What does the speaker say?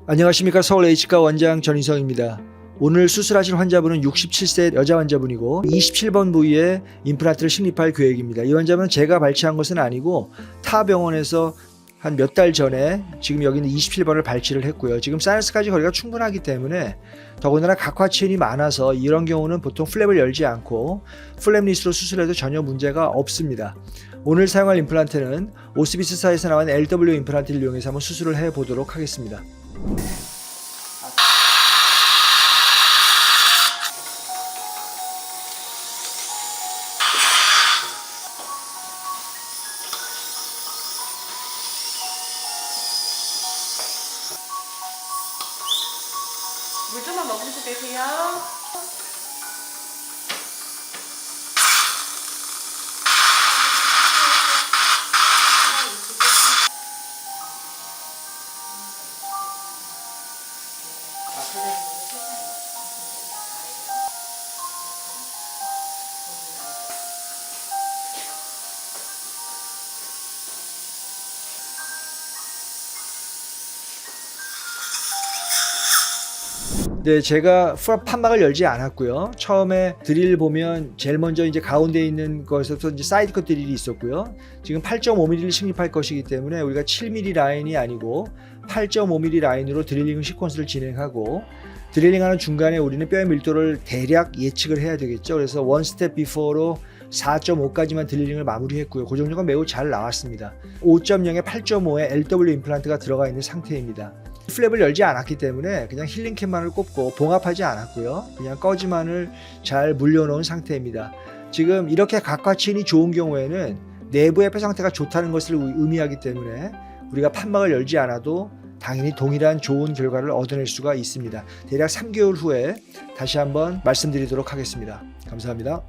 안녕하십니까. 서울 H과 원장 전인성입니다. 오늘 수술하실 환자분은 67세 여자 환자분이고 27번 부위에 임플란트를 식립할 계획입니다. 이 환자분은 제가 발치한 것은 아니고 타 병원에서 한 몇 달 전에 지금 여기는 27번을 발치를 했고요. 지금 사이너스까지 거리가 충분하기 때문에 더군다나 각화치인이 많아서 이런 경우는 보통 플랩을 열지 않고 플랩리스로 수술해도 전혀 문제가 없습니다. 오늘 사용할 임플란트는 오스비스사에서 나온 LW 임플란트를 이용해서 한번 수술을 해보도록 하겠습니다. 물 좀만 머금고 계세요. 네, 제가 판막을 열지 않았고요. 처음에 드릴 보면 제일 먼저 이제 가운데 있는 것에서 이제 사이드 컷 드릴이 있었고요. 지금 8.5mm를 식립할 것이기 때문에 우리가 7mm 라인이 아니고 8.5mm 라인으로 드릴링 시퀀스를 진행하고, 드릴링하는 중간에 우리는 뼈의 밀도를 대략 예측을 해야 되겠죠. 그래서 원 스텝 비포로 4.5까지만 드릴링을 마무리했고요. 고정력은 매우 잘 나왔습니다. 5.0에 8.5에 LW 임플란트가 들어가 있는 상태입니다. 플랩을 열지 않았기 때문에 그냥 힐링캡만을 꼽고 봉합하지 않았고요. 그냥 꺼지만을 잘 물려놓은 상태입니다. 지금 이렇게 각화치인이 좋은 경우에는 내부의 뼈 상태가 좋다는 것을 의미하기 때문에 우리가 판막을 열지 않아도 당연히 동일한 좋은 결과를 얻어낼 수가 있습니다. 대략 3개월 후에 다시 한번 말씀드리도록 하겠습니다. 감사합니다.